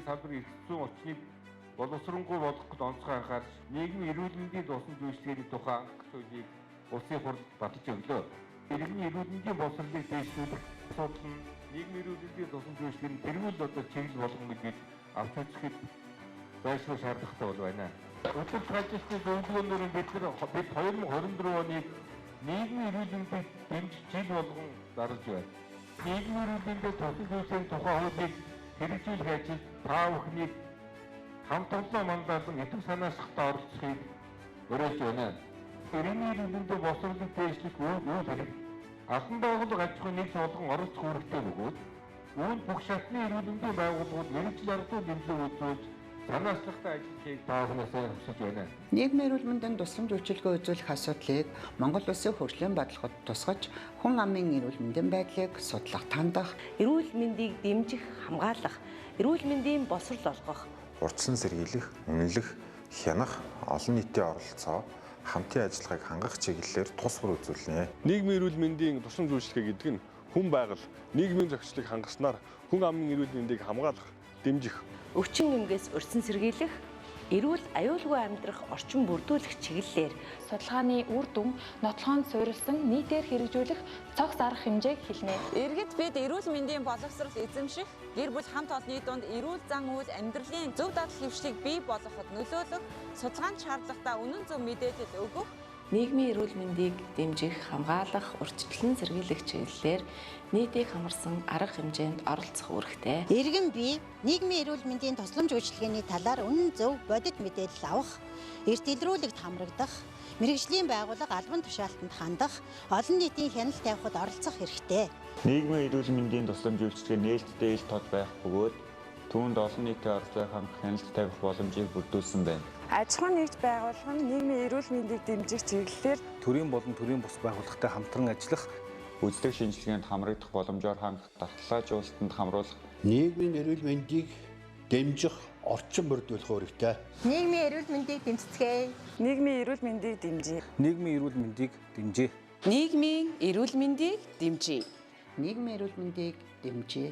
салбар эрс зүйн орчныг боловсронгуй болгоход онцгой анхаарч нийгмийн эрүүл мэндийн тусламж үйлчилгээний тухай анх хуулийг улсын хурлд баталж өглөө. Иргэний эрүүл мэндийн боловсролыг дэвшүүлэх асуудал нь нийгмийн эрүүл мэндийн тусламж үйлчилгээний тэргүүл одоо чиглэл болгоно гэдгийг авч үзэхэд зайлшгүй шаардлагатай бол байна. Удирдах ажилтны зөвлөгөөнөөр бид 2024 оны нийгмийн эрүүл мэндийг дэмжих жил болгон дарж байна. Нийгмийн эрүүл мэндийн тусламж үйлчилгээний тухай хуулийг хэрэгжүүлэх ажил та бүхнийг хамт олон манлайлан идэв санаачлагтай оролцохыг уриалж байна. Иргэний эрүүл мэндийн боловсролыг дэвшлэх үйл хэрэг албан байгууллага аж ахуйн нэгж болгон оролцох үүрэгтэй бөгөөд үүнд бүх шатны эрүүл мэндийн байгууллагууд мэргэжил аргагүй нэмлэг үзүүлж санаачлагтай ажиллахыг та бүхнээс хүсэж байна. Нийгмийн эрүүл мэндийн тусламж үйлчилгээ үзүүлэх асуудлыг Монгол Улсын хөгжлийн бодлогод тусгаж хүн амын эрүүл мэндийн байдлыг судлах, тандах, эрүүл мэндийг дэмжих, хамгаалах, эрүүл мэндийн боловсрол олгох, урьдчилан сэргийлэх, үнэлэх, хянах, олон нийтийн оролцоо, хамтын ажиллагааг хангах чиглэлээр тус бүр үзүүлнэ. Нийгмийн эрүүл мэндийн тусламж үйлчилгээ гэдэг нь хүн байгаль, нийгмийн зохицлыг хангаснаар хүн амын эрүүл мэндийг хамгаалах, дэмжих, өвчин эмгээс урьдчилан сэргийлэх, эрүүл аюулгүй амьдрах орчин бүрдүүлэх чиглэлээр судалгааны үр дүн нотлохонд суурилсан нийтээр хэрэгжүүлэх цогц арга хэмжээг хэлнэ. Иргэд бид эрүүл мэндийн боловсрол эзэмших, гэр бүл хамт олонны дунд эрүүл зан үйл амьдралын зөв дадал хөвшлийг бий болгоход нөлөөлөх, судалгаанд шаардлагатай үнэн зөв мэдээлэл өгөх, нийгмийн эрүүл мэндийг дэмжих, хамгаалах, урьдчилан сэргийлэх чиглэлээр нийтийг хамарсан арга хэмжээнд оролцох үүрэгтэй. Иргэн бие нийгмийн эрүүл мэндийн тусламж үйлчилгээний талаар үнэн зөв бодит мэдээлэл авах, эрт илрүүлэгт хамрагдах, мэргэжлийн байгууллага албан тушаалтанд хандах, олон нийтийн хяналт тавихад оролцох хэрэгтэй. Нийгмийн эрүүл мэндийн тусламж үйлчилгээ нээлттэй ил тод байх бөгөөд түүнд олон нийтийн оролцоог хангах хяналт тавих боломжийг бүрдүүлсэн байна. Аж ахуйн нэгж байгууллага нь нийгмийн эрүүл мэндийг дэмжих чиглэлээр төрийн болон төрийн бус байгууллагатай хамтран ажиллах, үздэг шинжилгээнд хамрагдах боломжоор хангах, дархлаажуулалтанд хамруулах, нийгмийн эрүүл мэндийг дэмжих орчин бүрдүүлэх үүрэгтэй. Нийгмийн эрүүл мэндийг дэмжицгээе. нийгмийн эрүүл мэндийг дэмжиж, нийгмийн эрүүл мэндийг дэмжээ. Нийгмийн эрүүл мэндийг дэмжиж. нийгмийн эрүүл мэндийг дэмжээ.